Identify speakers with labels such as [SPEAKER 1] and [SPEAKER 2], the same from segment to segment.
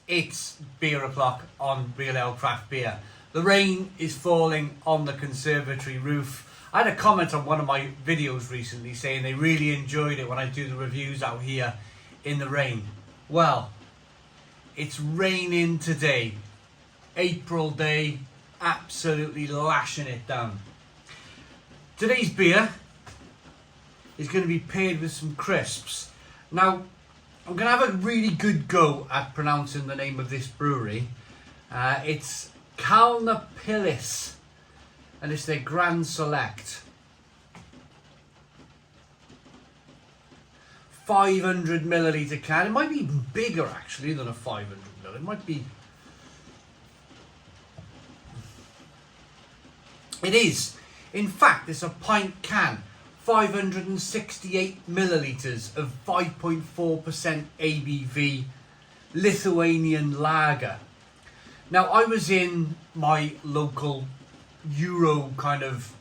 [SPEAKER 1] It's beer o'clock on Real Ale Craft Beer. The rain is falling on the conservatory roof. I had a comment on one of my videos recently saying they really enjoyed it when I do the reviews out here in the rain. Well, it's raining today. April day, absolutely lashing it down. Today's beer is going to be paired with some crisps. Now, I'm going to have a really good go at pronouncing the name of this brewery. It's Kalnapilis, and it's their Grand Select. 500 milliliter can. It might be even bigger actually than a 500 ml. It might be. It is. In fact, it's a pint can. 568 milliliters of 5.4% ABV Lithuanian lager. Now, I was in my local Euro kind of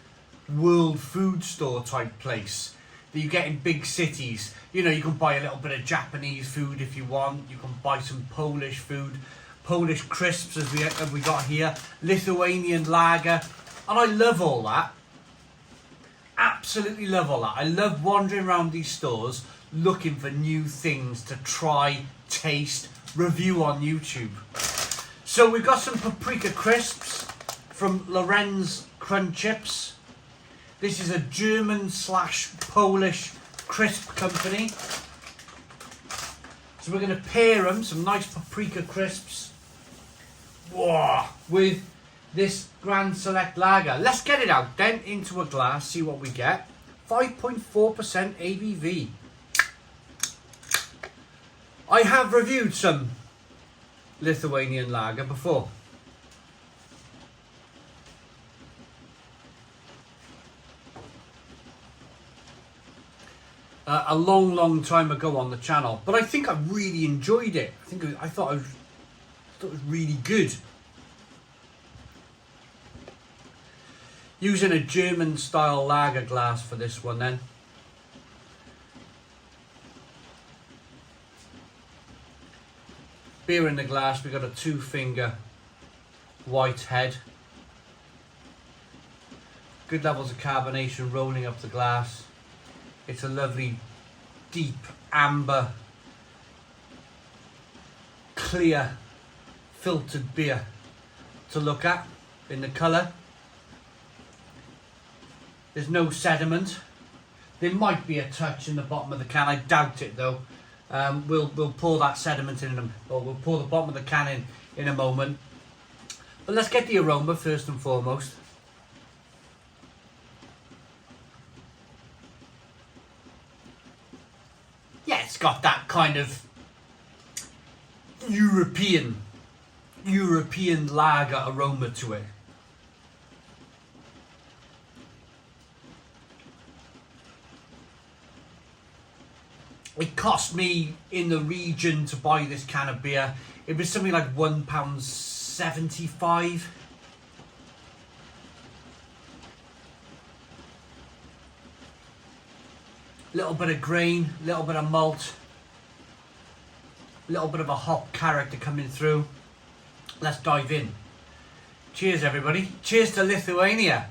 [SPEAKER 1] world food store type place that you get in big cities. You know, you can buy a little bit of Japanese food if you want. You can buy some Polish food, Polish crisps as we got here, Lithuanian lager, and I love all that. Absolutely love all that. I love wandering around these stores looking for new things to try, taste, review on YouTube. So we've got some paprika crisps from Lorenz Crunchips. This is a German/Polish crisp company. So we're going to pair them, some nice paprika crisps, with this Grand Select lager. Let's get it out then into a glass, see what we get. 5.4% ABV. I have reviewed some Lithuanian lager before. A long time ago on the channel, but I think I really enjoyed it. I thought it was really good. Using a German style lager glass for this one then. Beer in the glass, we've got a 2-finger white head. Good levels of carbonation rolling up the glass. It's a lovely deep amber, clear, filtered beer to look at in the colour. There's no sediment. There might be a touch in the bottom of the can. I doubt it though. We'll pour that sediment in, or we'll pour the bottom of the can in a moment. But let's get the aroma first and foremost. Yeah, it's got that kind of European lager aroma to it. It cost me in the region to buy this can of beer. It was something like £1.75. Little bit of grain, little bit of malt, little bit of a hop character coming through. Let's dive in. Cheers everybody. Cheers to Lithuania.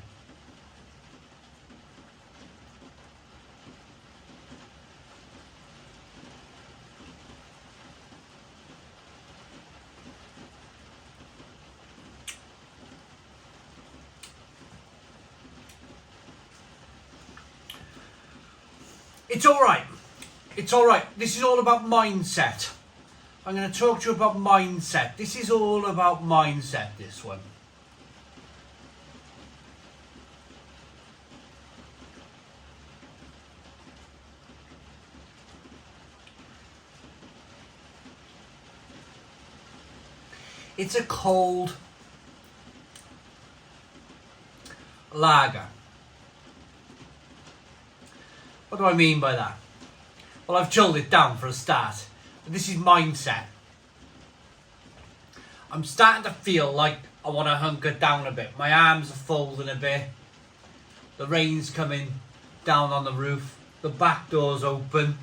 [SPEAKER 1] It's alright. It's alright. This is all about mindset. I'm going to talk to you about mindset. This is all about mindset, this one. It's a cold lager. What do I mean by that? Well, I've chilled it down for a start. But this is mindset. I'm starting to feel like I want to hunker down a bit. My arms are folding a bit. The rain's coming down on the roof. The back door's open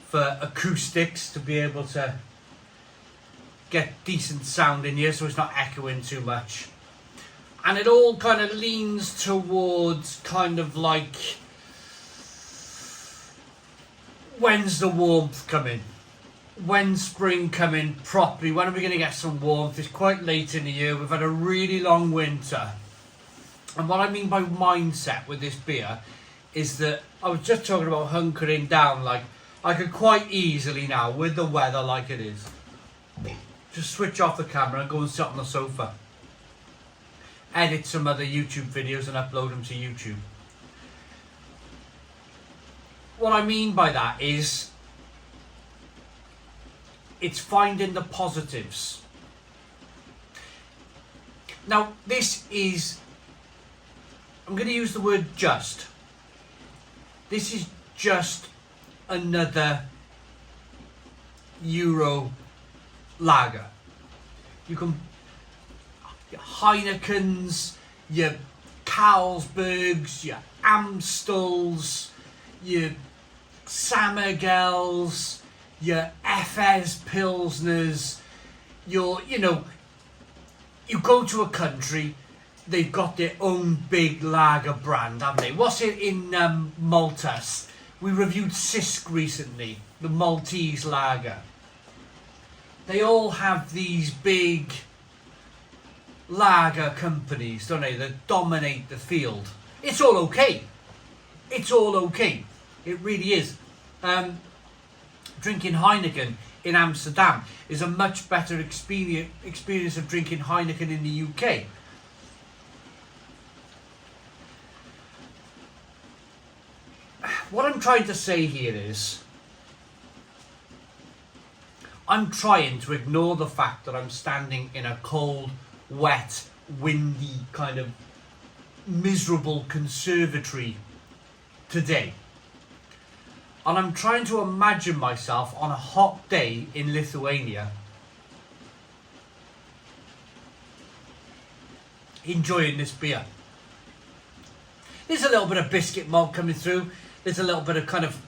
[SPEAKER 1] for acoustics to be able to get decent sound in here so it's not echoing too much. And it all kind of leans towards kind of like, when's the warmth coming? When's spring coming properly? When are we going to get some warmth? It's quite late in the year. We've had a really long winter. And what I mean by mindset with this beer is that I was just talking about hunkering down. Like, I could quite easily now, with the weather like it is, just switch off the camera and go and sit on the sofa. Edit some other YouTube videos and upload them to YouTube. What I mean by that is, it's finding the positives. Now, this is, I'm going to use the word just. This is just another Euro lager. You can, your Heinekens, your Carlsbergs, your Amstels, your Sammergels, your FS Pilsners, your, you know, you go to a country, they've got their own big lager brand, haven't they? What's it in Malta? We reviewed Sisk recently, the Maltese lager. They all have these big lager companies, don't they, that dominate the field. It's all okay. It's all okay. It really is. Drinking Heineken in Amsterdam is a much better experience of drinking Heineken in the UK. What I'm trying to say here is, I'm trying to ignore the fact that I'm standing in a cold, wet, windy, kind of miserable conservatory today. And I'm trying to imagine myself on a hot day in Lithuania, enjoying this beer. There's a little bit of biscuit malt coming through. There's a little bit of kind of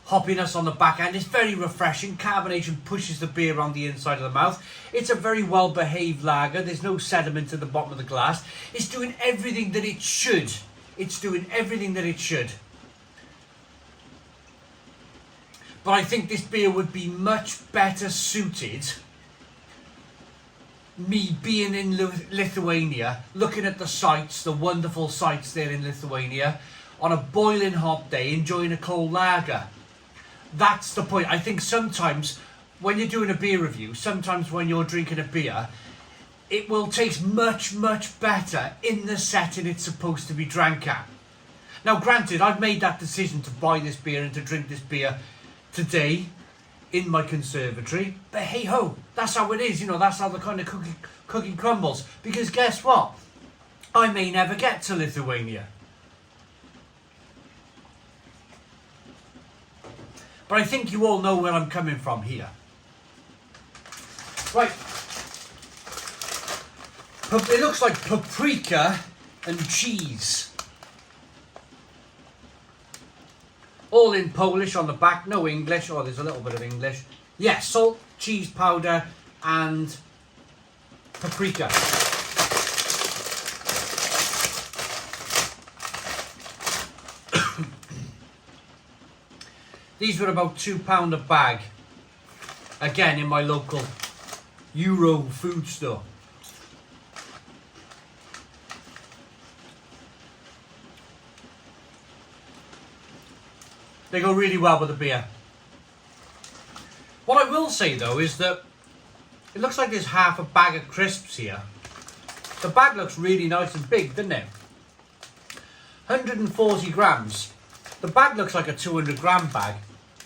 [SPEAKER 1] hoppiness on the back end. It's very refreshing. Carbonation pushes the beer on the inside of the mouth. It's a very well behaved lager. There's no sediment at the bottom of the glass. It's doing everything that it should. It's doing everything that it should. But I think this beer would be much better suited, me being in Lithuania, looking at the sights, the wonderful sights there in Lithuania, on a boiling hot day, enjoying a cold lager. That's the point. I think sometimes when you're doing a beer review, sometimes when you're drinking a beer, it will taste much, much better in the setting it's supposed to be drank at. Now, granted, I've made that decision to buy this beer and to drink this beer today in my conservatory, but hey ho, that's how it is, you know, that's how the kind of cookie crumbles. Because guess what? I may never get to Lithuania. But I think you all know where I'm coming from here. Right. It looks like paprika and cheese. All in Polish on the back, no English. Oh, there's a little bit of English. Yeah, salt, cheese powder, and paprika. These were about £2 a bag. Again, in my local Euro food store. They go really well with the beer. What I will say though is that it looks like there's half a bag of crisps here. The bag looks really nice and big, doesn't it? 140 grams. The bag looks like a 200 gram bag.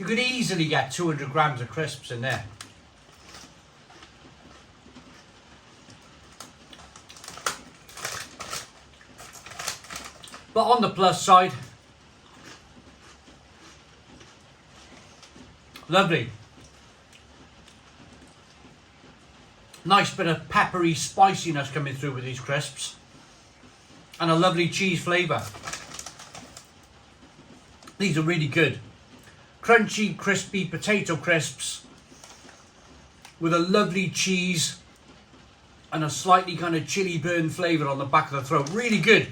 [SPEAKER 1] You could easily get 200 grams of crisps in there. But on the plus side, lovely. Nice bit of peppery spiciness coming through with these crisps. And a lovely cheese flavour. These are really good. Crunchy, crispy potato crisps. with a lovely cheese and a slightly kind of chili burn flavour on the back of the throat. Really good.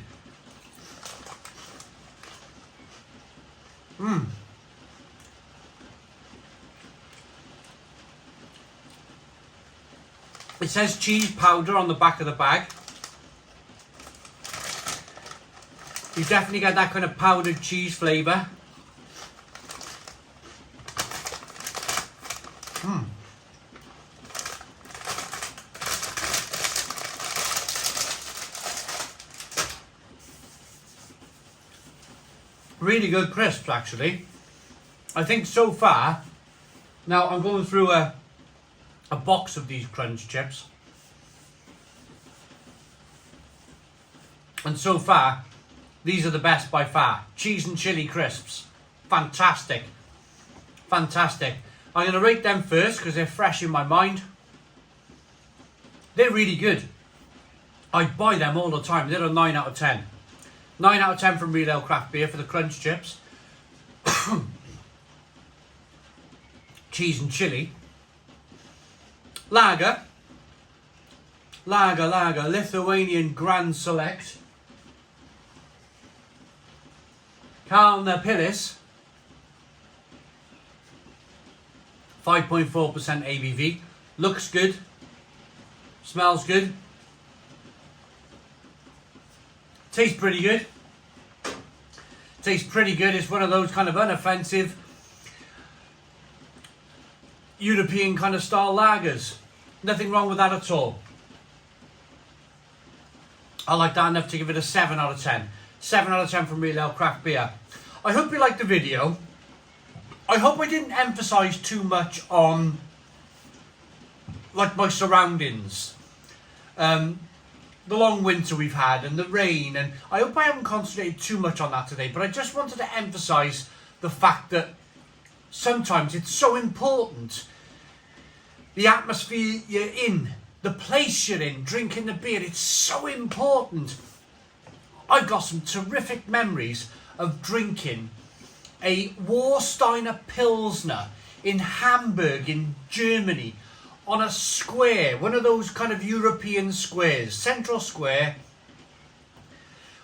[SPEAKER 1] It says cheese powder on the back of the bag. You definitely get that kind of powdered cheese flavour. Really good crisps, actually. I think so far, now I'm going through a box of these crunch chips, and so far these are the best by far. Cheese and chili crisps, fantastic, fantastic. I'm going to rate them first because they're fresh in my mind. They're really good. I buy them all the time. They're a 9 out of 10. 9 out of 10 from Real Ale Craft Beer for the crunch chips. Cheese and chili. Lager, Lithuanian Grand Select. Kalnapilis, 5.4% ABV. Looks good, smells good, tastes pretty good. Tastes pretty good. It's one of those kind of unoffensive European kind of style lagers. Nothing wrong with that at all. I like that enough to give it a 7 out of 10. 7 out of 10 from Real Ale Craft Beer. I hope you liked the video. I hope I didn't emphasise too much on like my surroundings. The long winter we've had and the rain, and I hope I haven't concentrated too much on that today, but I just wanted to emphasise the fact that sometimes it's so important. The atmosphere you're in, the place you're in, drinking the beer, it's so important. I've got some terrific memories of drinking a Warsteiner Pilsner in Hamburg in Germany on a square, one of those kind of European squares, central square,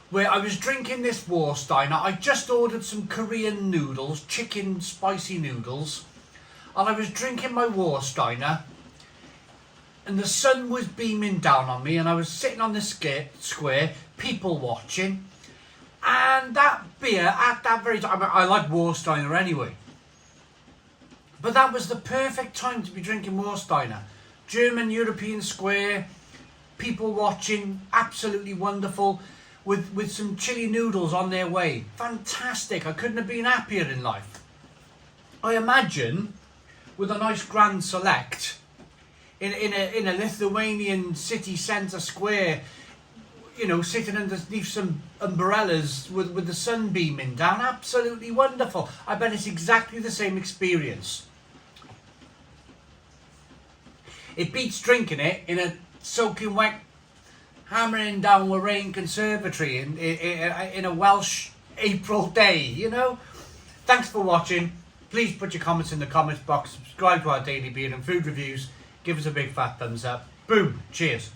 [SPEAKER 1] where I was drinking this Warsteiner. I just ordered some Korean noodles, chicken spicy noodles, and I was drinking my Warsteiner, and the sun was beaming down on me, and I was sitting on this square, people watching, and that beer at that very time, I like Warsteiner anyway, but that was the perfect time to be drinking Warsteiner. German European square, people watching, absolutely wonderful, with some chili noodles on their way. Fantastic. I couldn't have been happier in life. I imagine with a nice Grand Select in a Lithuanian city centre square, you know, sitting underneath some umbrellas with the sun beaming down. Absolutely wonderful. I bet it's exactly the same experience. It beats drinking it in a soaking wet, hammering down with rain conservatory in a Welsh April day, you know. Thanks for watching. Please put your comments in the comments box. Subscribe to our daily beer and food reviews. Give us a big fat thumbs up. Boom. Cheers.